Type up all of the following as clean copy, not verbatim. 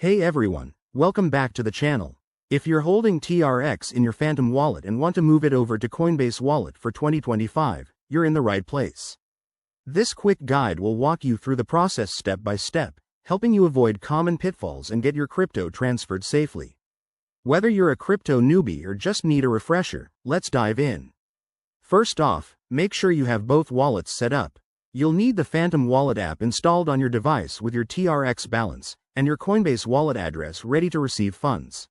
Hey everyone, welcome back to the channel. If you're holding TRX in your Phantom wallet and want to move it over to Coinbase Wallet for 2025, you're in the right place. This quick guide will walk you through the process step by step, helping you avoid common pitfalls and get your crypto transferred safely. Whether you're a crypto newbie or just need a refresher, let's dive in. First off, make sure you have both wallets set up. You'll need the Phantom Wallet app installed on your device with your TRX balance and your Coinbase wallet address ready to receive funds.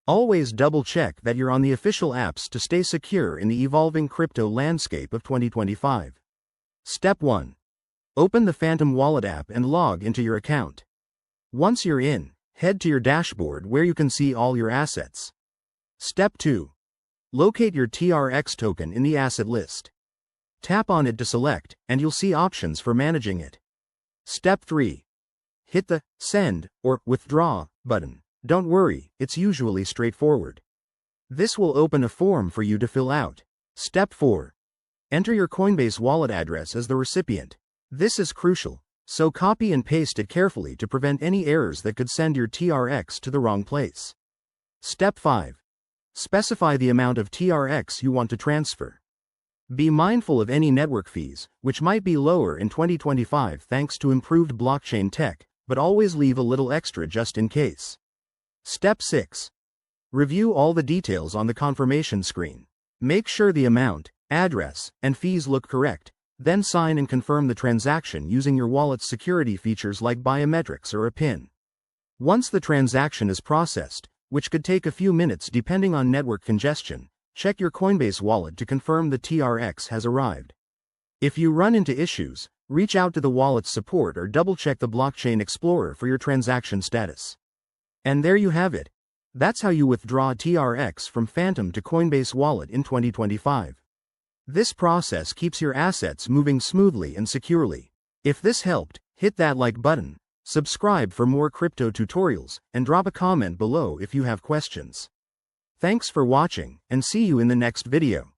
Always double-check that you're on the official apps to stay secure in the evolving crypto landscape of 2025. Step 1. Open the Phantom Wallet app and log into your account. Once you're in, head to your dashboard where you can see all your assets. Step 2. Locate your TRX token in the asset list. Tap on it to select, and you'll see options for managing it. Step 3. Hit the Send or Withdraw button. Don't worry, it's usually straightforward. This will open a form for you to fill out. Step 4. Enter your Coinbase wallet address as the recipient. This is crucial, so copy and paste it carefully to prevent any errors that could send your TRX to the wrong place. Step 5. Specify the amount of TRX you want to transfer. Be mindful of any network fees, which might be lower in 2025 thanks to improved blockchain tech, but always leave a little extra just in case. Step 6. Review all the details on the confirmation screen. Make sure the amount, address, and fees look correct, then sign and confirm the transaction using your wallet's security features like biometrics or a PIN. Once the transaction is processed, which could take a few minutes depending on network congestion, check your Coinbase wallet to confirm the TRX has arrived. If you run into issues, reach out to the wallet's support or double-check the Blockchain Explorer for your transaction status. And there you have it. That's how you withdraw TRX from Phantom to Coinbase Wallet in 2025. This process keeps your assets moving smoothly and securely. If this helped, hit that like button, subscribe for more crypto tutorials, and drop a comment below if you have questions. Thanks for watching, and see you in the next video.